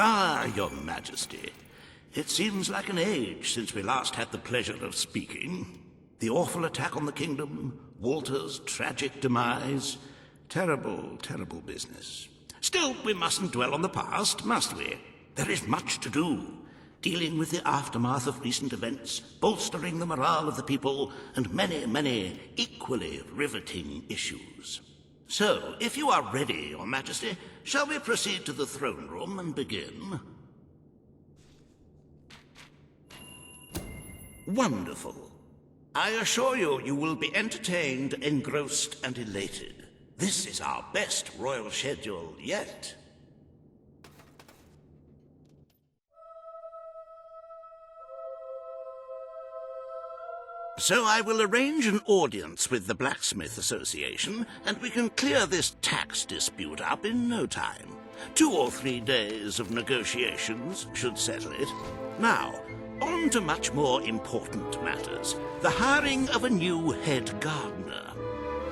Ah, your majesty. It seems like an age since we last had the pleasure of speaking. The awful attack on the kingdom, Walter's tragic demise. Terrible, terrible business. Still, we mustn't dwell on the past, must we? There is much to do. Dealing with the aftermath of recent events, bolstering the morale of the people, and many, many equally riveting issues. So, if you are ready, Your Majesty, shall we proceed to the throne room and begin? Wonderful. I assure you, you will be entertained, engrossed, and elated. This is our best royal schedule yet. So I will arrange an audience with the Blacksmith Association, and we can clear this tax dispute up in no time. 2 or 3 days of negotiations should settle it. Now, on to much more important matters. The hiring of a new head gardener.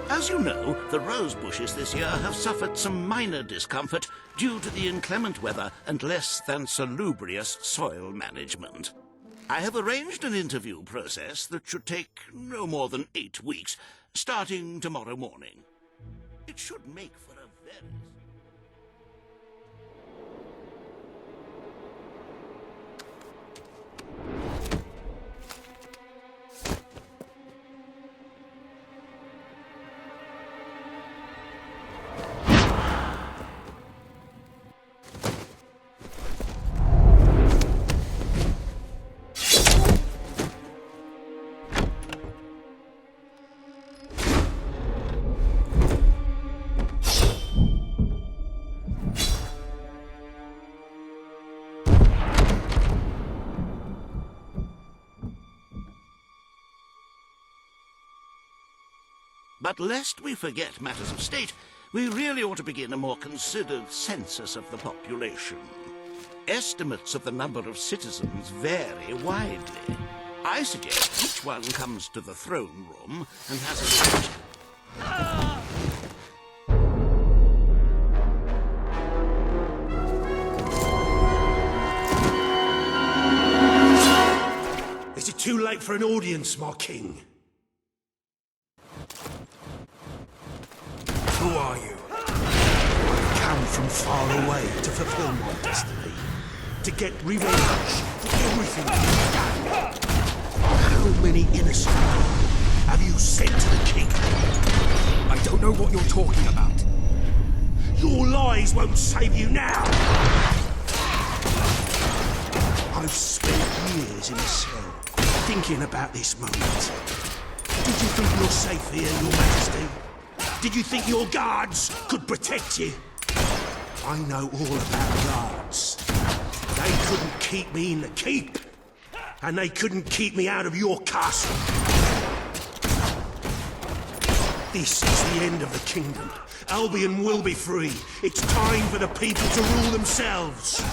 As you know, the rose bushes this year have suffered some minor discomfort due to the inclement weather and less than salubrious soil management. I have arranged an interview process that should take no more than 8 weeks, starting tomorrow morning. It should make for a very... But lest we forget matters of state, we really ought to begin a more considered census of the population. Estimates of the number of citizens vary widely. I suggest each one comes to the throne room and has a... Is it too late for an audience, my king? Who are you? I've come from far away to fulfill my destiny. To get revenge for everything you've done. How many innocent people have you sent to the king? I don't know what you're talking about. Your lies won't save you now! I've spent years in a cell, thinking about this moment. Did you think you're safe here, Your Majesty? Did you think your guards could protect you? I know all about guards. They couldn't keep me in the keep. And they couldn't keep me out of your castle. This is the end of the kingdom. Albion will be free. It's time for the people to rule themselves.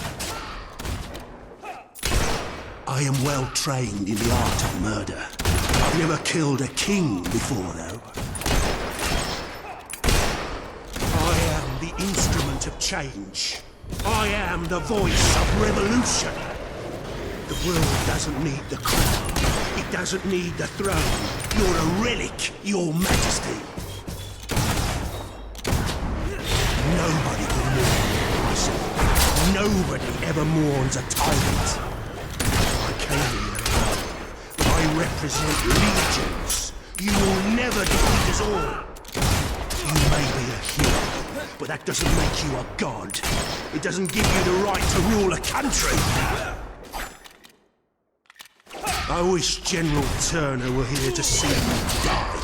I am well trained in the art of murder. I've never killed a king before, though. The instrument of change. I am the voice of revolution. The world doesn't need the crown. It doesn't need the throne. You're a relic, Your Majesty. Nobody can mourn myself. Nobody ever mourns a tyrant. I came here alone, but I represent legions. You will never defeat us all. You may be a hero, but that doesn't make you a god. It doesn't give you the right to rule a country. I wish General Turner were here to see you die.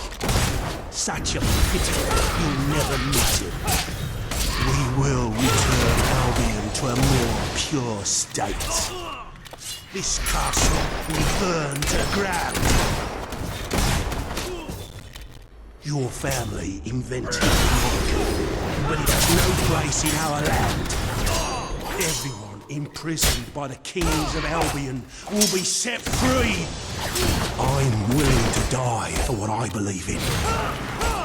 Such a pity you'll never meet him. We will return Albion to a more pure state. This castle will burn to the ground. Your family invented the but it has no place in our land. Everyone imprisoned by the kings of Albion will be set free. I'm willing to die for what I believe in.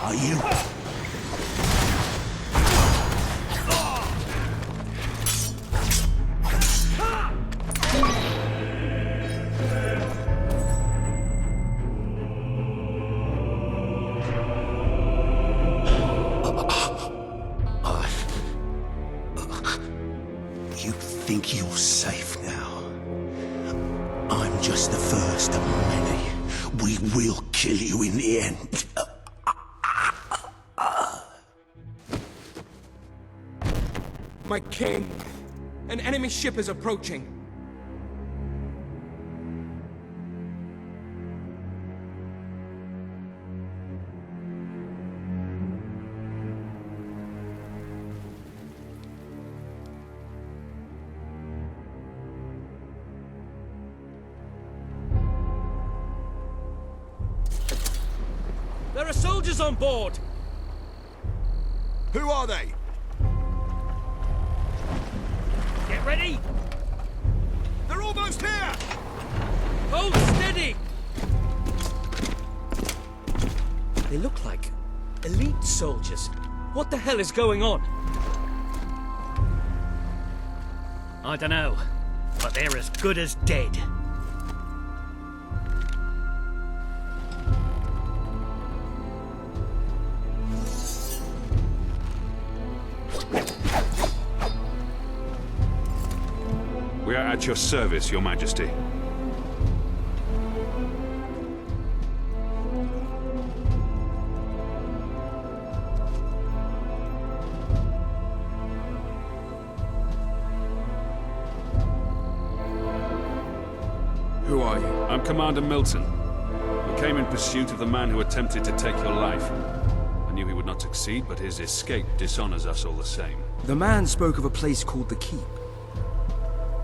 Are you? You think you're safe now? I'm just the first of many. We will kill you in the end. My king! An enemy ship is approaching. There are soldiers on board! Who are they? Get ready! They're almost here! Hold steady! They look like elite soldiers. What the hell is going on? I don't know, but they're as good as dead. We are at your service, Your Majesty. Who are you? I'm Commander Milton. We came in pursuit of the man who attempted to take your life. I knew he would not succeed, but his escape dishonors us all the same. The man spoke of a place called the Keep.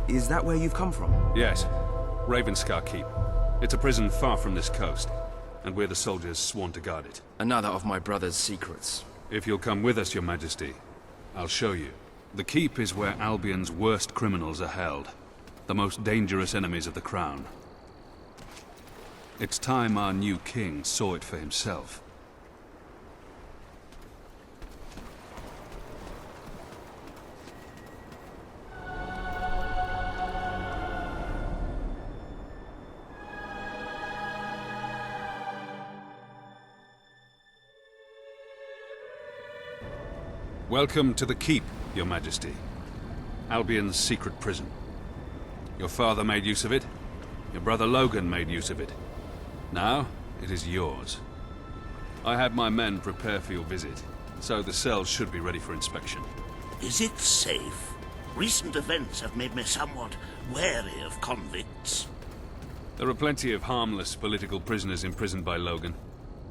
Is that where you've come from? Yes, Ravenscar Keep. It's a prison far from this coast, and we're the soldiers sworn to guard it. Another of my brother's secrets. If you'll come with us, Your Majesty, I'll show you. The Keep is where Albion's worst criminals are held, the most dangerous enemies of the Crown. It's time our new king saw it for himself. Welcome to the Keep, Your Majesty. Albion's secret prison. Your father made use of it. Your brother Logan made use of it. Now, it is yours. I had my men prepare for your visit, so the cells should be ready for inspection. Is it safe? Recent events have made me somewhat wary of convicts. There are plenty of harmless political prisoners imprisoned by Logan.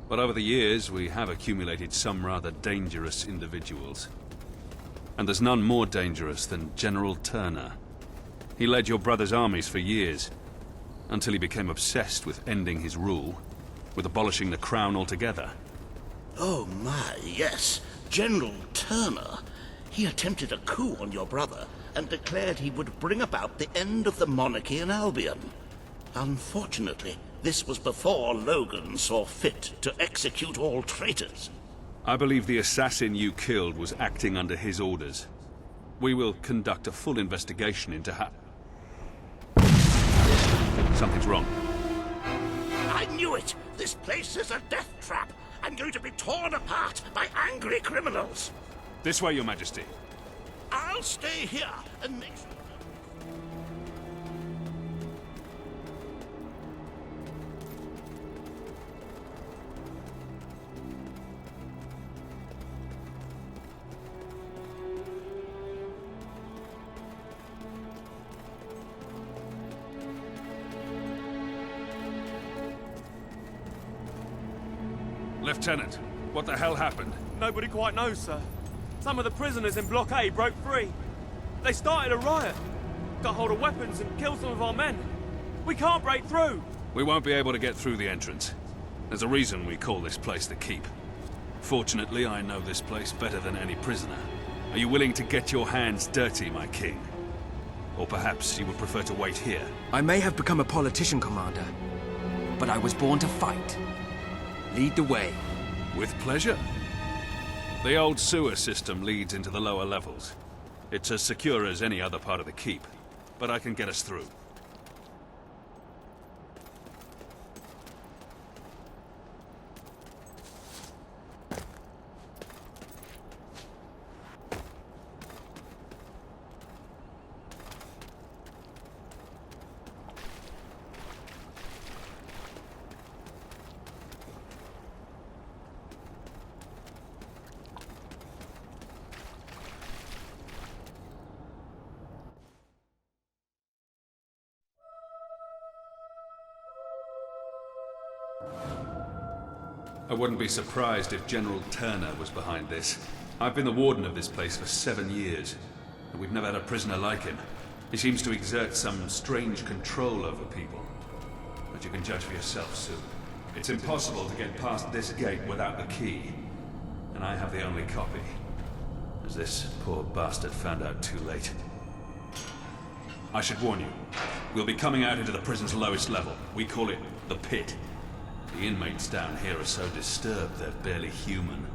But over the years, we have accumulated some rather dangerous individuals. And there's none more dangerous than General Turner. He led your brother's armies for years, until he became obsessed with ending his rule, with abolishing the crown altogether. Oh my, yes. General Turner. He attempted a coup on your brother and declared he would bring about the end of the monarchy in Albion. Unfortunately, this was before Logan saw fit to execute all traitors. I believe the assassin you killed was acting under his orders. We will conduct a full investigation into how... Something's wrong. I knew it! This place is a death trap. I'm going to be torn apart by angry criminals. This way, Your Majesty. I'll stay here and make sure... Lieutenant, what the hell happened? Nobody quite knows, sir. Some of the prisoners in Block A broke free. They started a riot, got hold of weapons and killed some of our men. We can't break through. We won't be able to get through the entrance. There's a reason we call this place the Keep. Fortunately, I know this place better than any prisoner. Are you willing to get your hands dirty, my king? Or perhaps you would prefer to wait here? I may have become a politician, Commander, but I was born to fight. Lead the way. With pleasure. The old sewer system leads into the lower levels. It's as secure as any other part of the Keep, but I can get us through. I wouldn't be surprised if General Turner was behind this. I've been the warden of this place for 7 years, and we've never had a prisoner like him. He seems to exert some strange control over people. But you can judge for yourself soon. It's impossible to get past this gate without the key, and I have the only copy, as this poor bastard found out too late. I should warn you, we'll be coming out into the prison's lowest level. We call it the pit. The inmates down here are so disturbed they're barely human.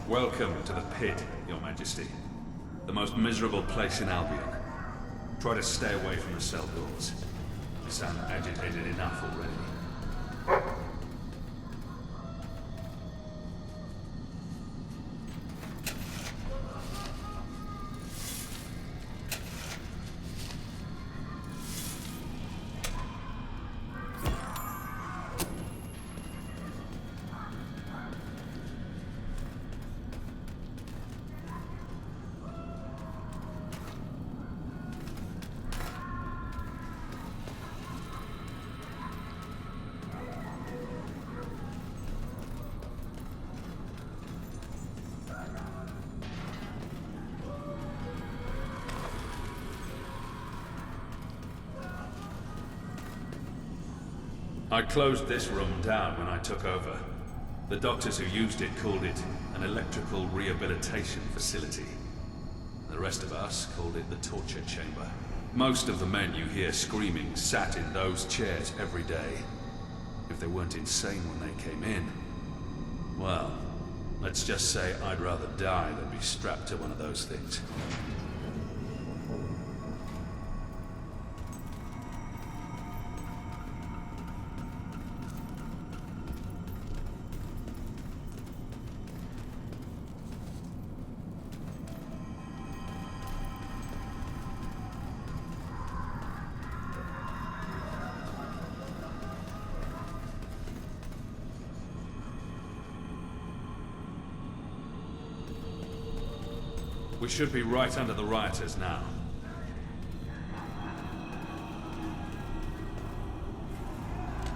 Welcome to the pit, Your Majesty. The most miserable place in Albion. Try to stay away from the cell doors. You sound agitated enough already. I closed this room down when I took over. The doctors who used it called it an electrical rehabilitation facility. The rest of us called it the torture chamber. Most of the men you hear screaming sat in those chairs every day. If they weren't insane when they came in, well, let's just say I'd rather die than be strapped to one of those things. We should be right under the rioters now.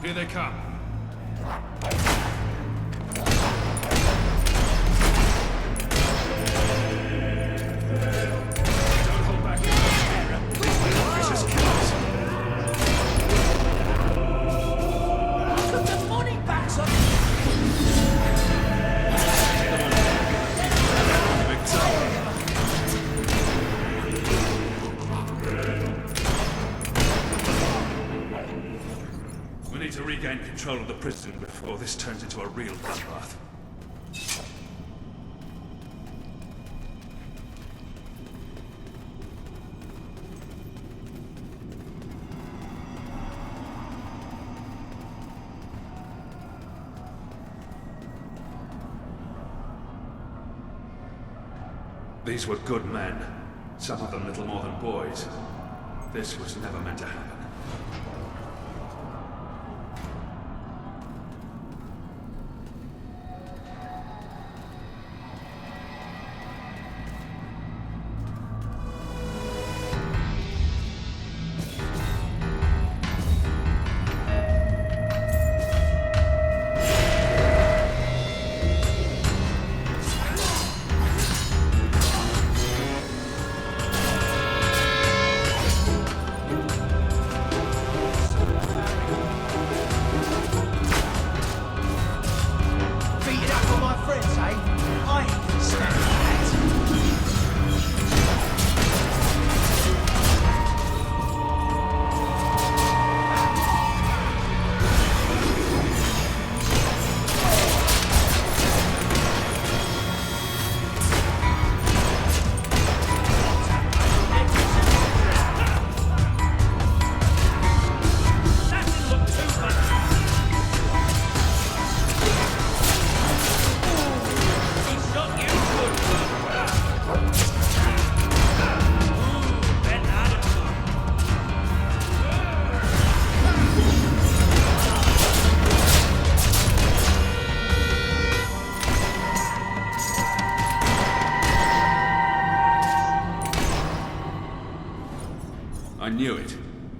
Here they come. Don't hold back. These little vicious killers. The money backs up! We need to regain control of the prison before this turns into a real bloodbath. These were good men, some of them little more than boys. This was never meant to happen.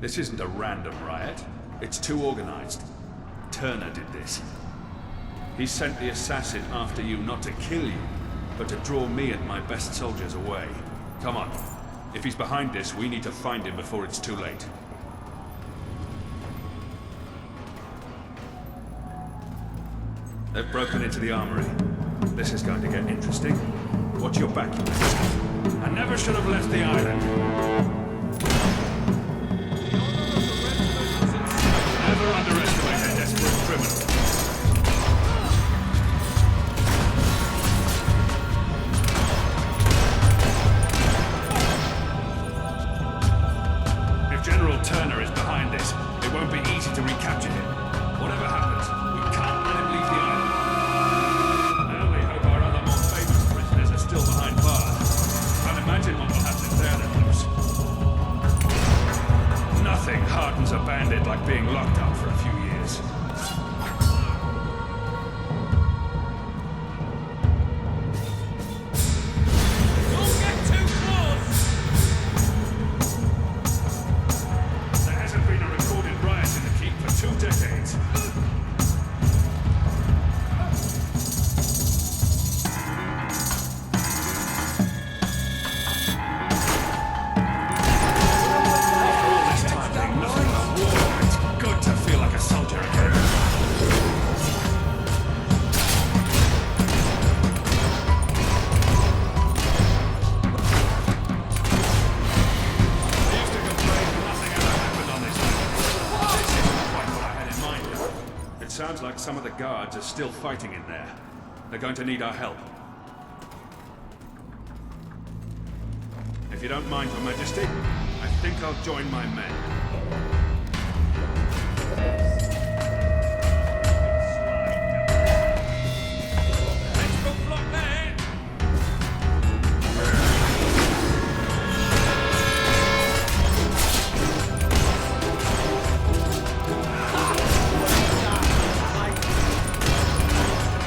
This isn't a random riot. It's too organized. Turner did this. He sent the assassin after you not to kill you, but to draw me and my best soldiers away. Come on. If he's behind this, we need to find him before it's too late. They've broken into the armory. This is going to get interesting. Watch your back, you bastard. I never should have left the island. Never underestimate a desperate criminal. If General Turner is behind this, it won't be easy to recapture him. Whatever happens, we can't let him leave the island. I only hope our other more famous prisoners are still behind bars. Can't imagine what will happen if they're let loose. Nothing hardens a bandit like being locked up for a few years. Don't get too close! There hasn't been a recorded riot in the keep for 2 decades. After all this time being nothing but war, it's good to feel like a soldier again. I used to complain that nothing ever happened on this island. This isn't quite what I had in mind, though. It sounds like some of the guards are still fighting in there. They're going to need our help. If you don't mind, Your Majesty, I think I'll join my men. Let's go flock there!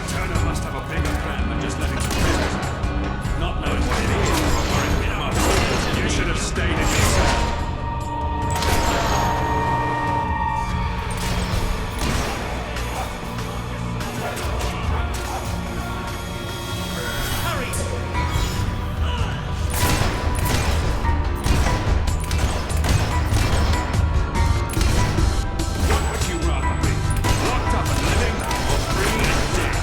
Turner must have a bigger plan than just letting some prisoners out. Not knowing what it is or worrying him up. You should have stayed in your cell. What would you rather be? Locked up and living, or free and dead?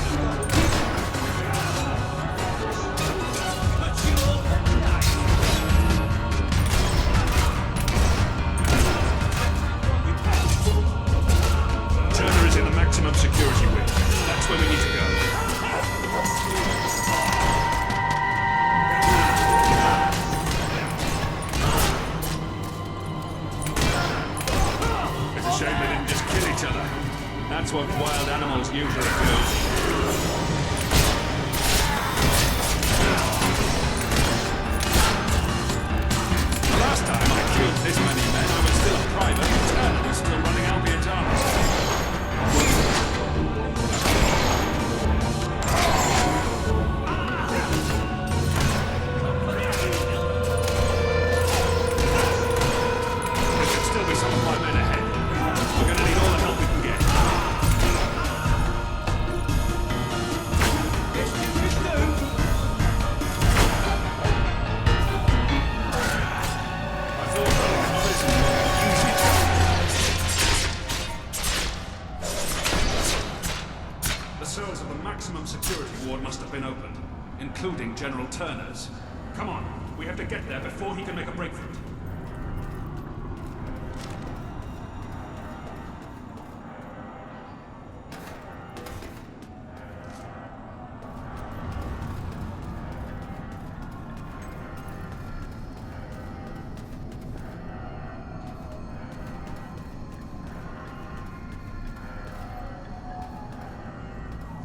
Turner is in the maximum security wing. That's where we need to go. It's a shame they didn't just kill each other. That's what wild animals usually do. The last time I killed this many men, I was still a private, and Turner was still running Albion's armies. There could still be some of my men ahead. We're gonna need all the help we can get. I thought running a prison would be easy. The cells of the maximum security ward must have been opened, including General Turner's. Come on, we have to get there before he can make a break for it.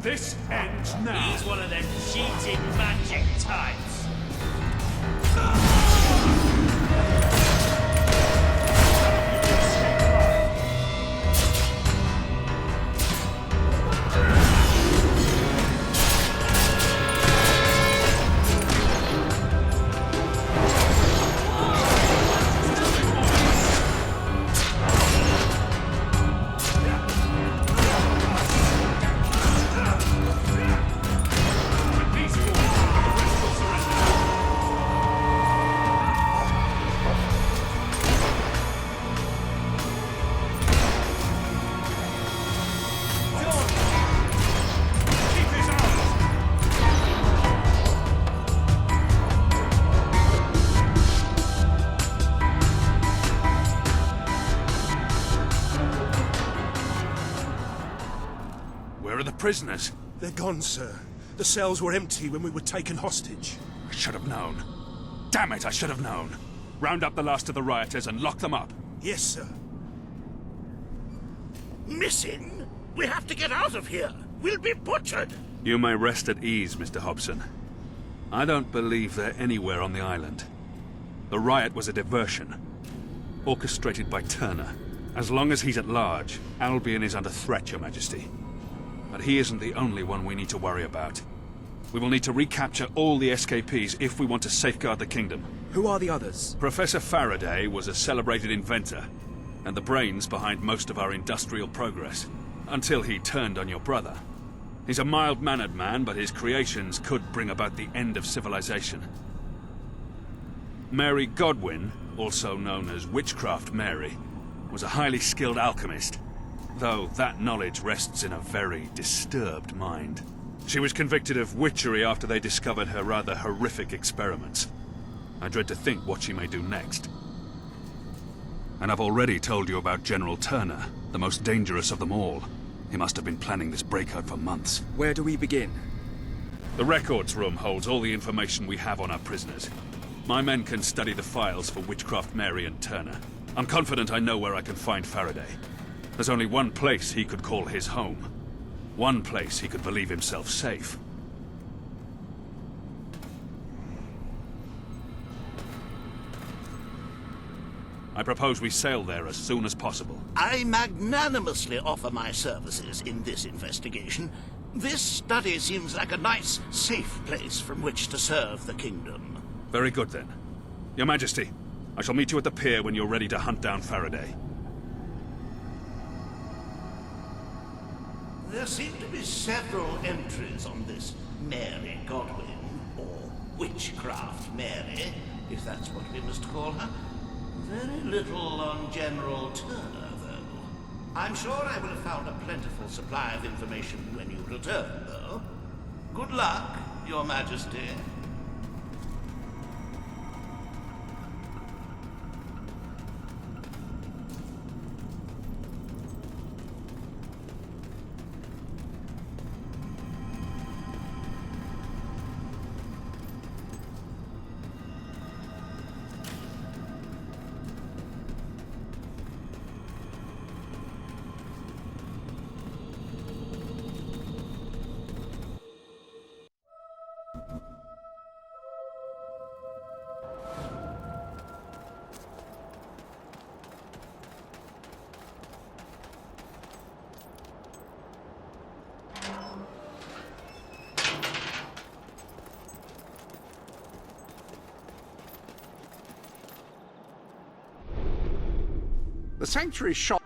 This ends now. He's one of them cheating magic types. prisoners? They're gone, sir. The cells were empty when we were taken hostage. I should have known. Damn it, I should have known. Round up the last of the rioters and lock them up. Yes, sir. Missing? We have to get out of here. We'll be butchered. You may rest at ease, Mr. Hobson. I don't believe they're anywhere on the island. The riot was a diversion, orchestrated by Turner. As long as he's at large, Albion is under threat, Your Majesty. But he isn't the only one we need to worry about. We will need to recapture all the escapees if we want to safeguard the kingdom. Who are the others? Professor Faraday was a celebrated inventor, and the brains behind most of our industrial progress, until he turned on your brother. He's a mild-mannered man, but his creations could bring about the end of civilization. Mary Godwin, also known as Witchcraft Mary, was a highly skilled alchemist, though that knowledge rests in a very disturbed mind. She was convicted of witchery after they discovered her rather horrific experiments. I dread to think what she may do next. And I've already told you about General Turner, the most dangerous of them all. He must have been planning this breakout for months. Where do we begin? The records room holds all the information we have on our prisoners. My men can study the files for Witchcraft Mary and Turner. I'm confident I know where I can find Faraday. There's only one place he could call his home. One place he could believe himself safe. I propose we sail there as soon as possible. I magnanimously offer my services in this investigation. This study seems like a nice, safe place from which to serve the kingdom. Very good, then. Your Majesty, I shall meet you at the pier when you're ready to hunt down Faraday. There seem to be several entries on this Mary Godwin, or Witchcraft Mary, if that's what we must call her. Very little on General Turner, though. I'm sure I will have found a plentiful supply of information when you return, though. Good luck, Your Majesty. The sanctuary shop.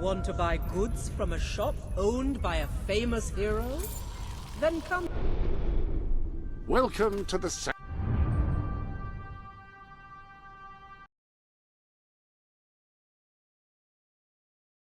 Want to buy goods from a shop owned by a famous hero? Then come. Welcome to the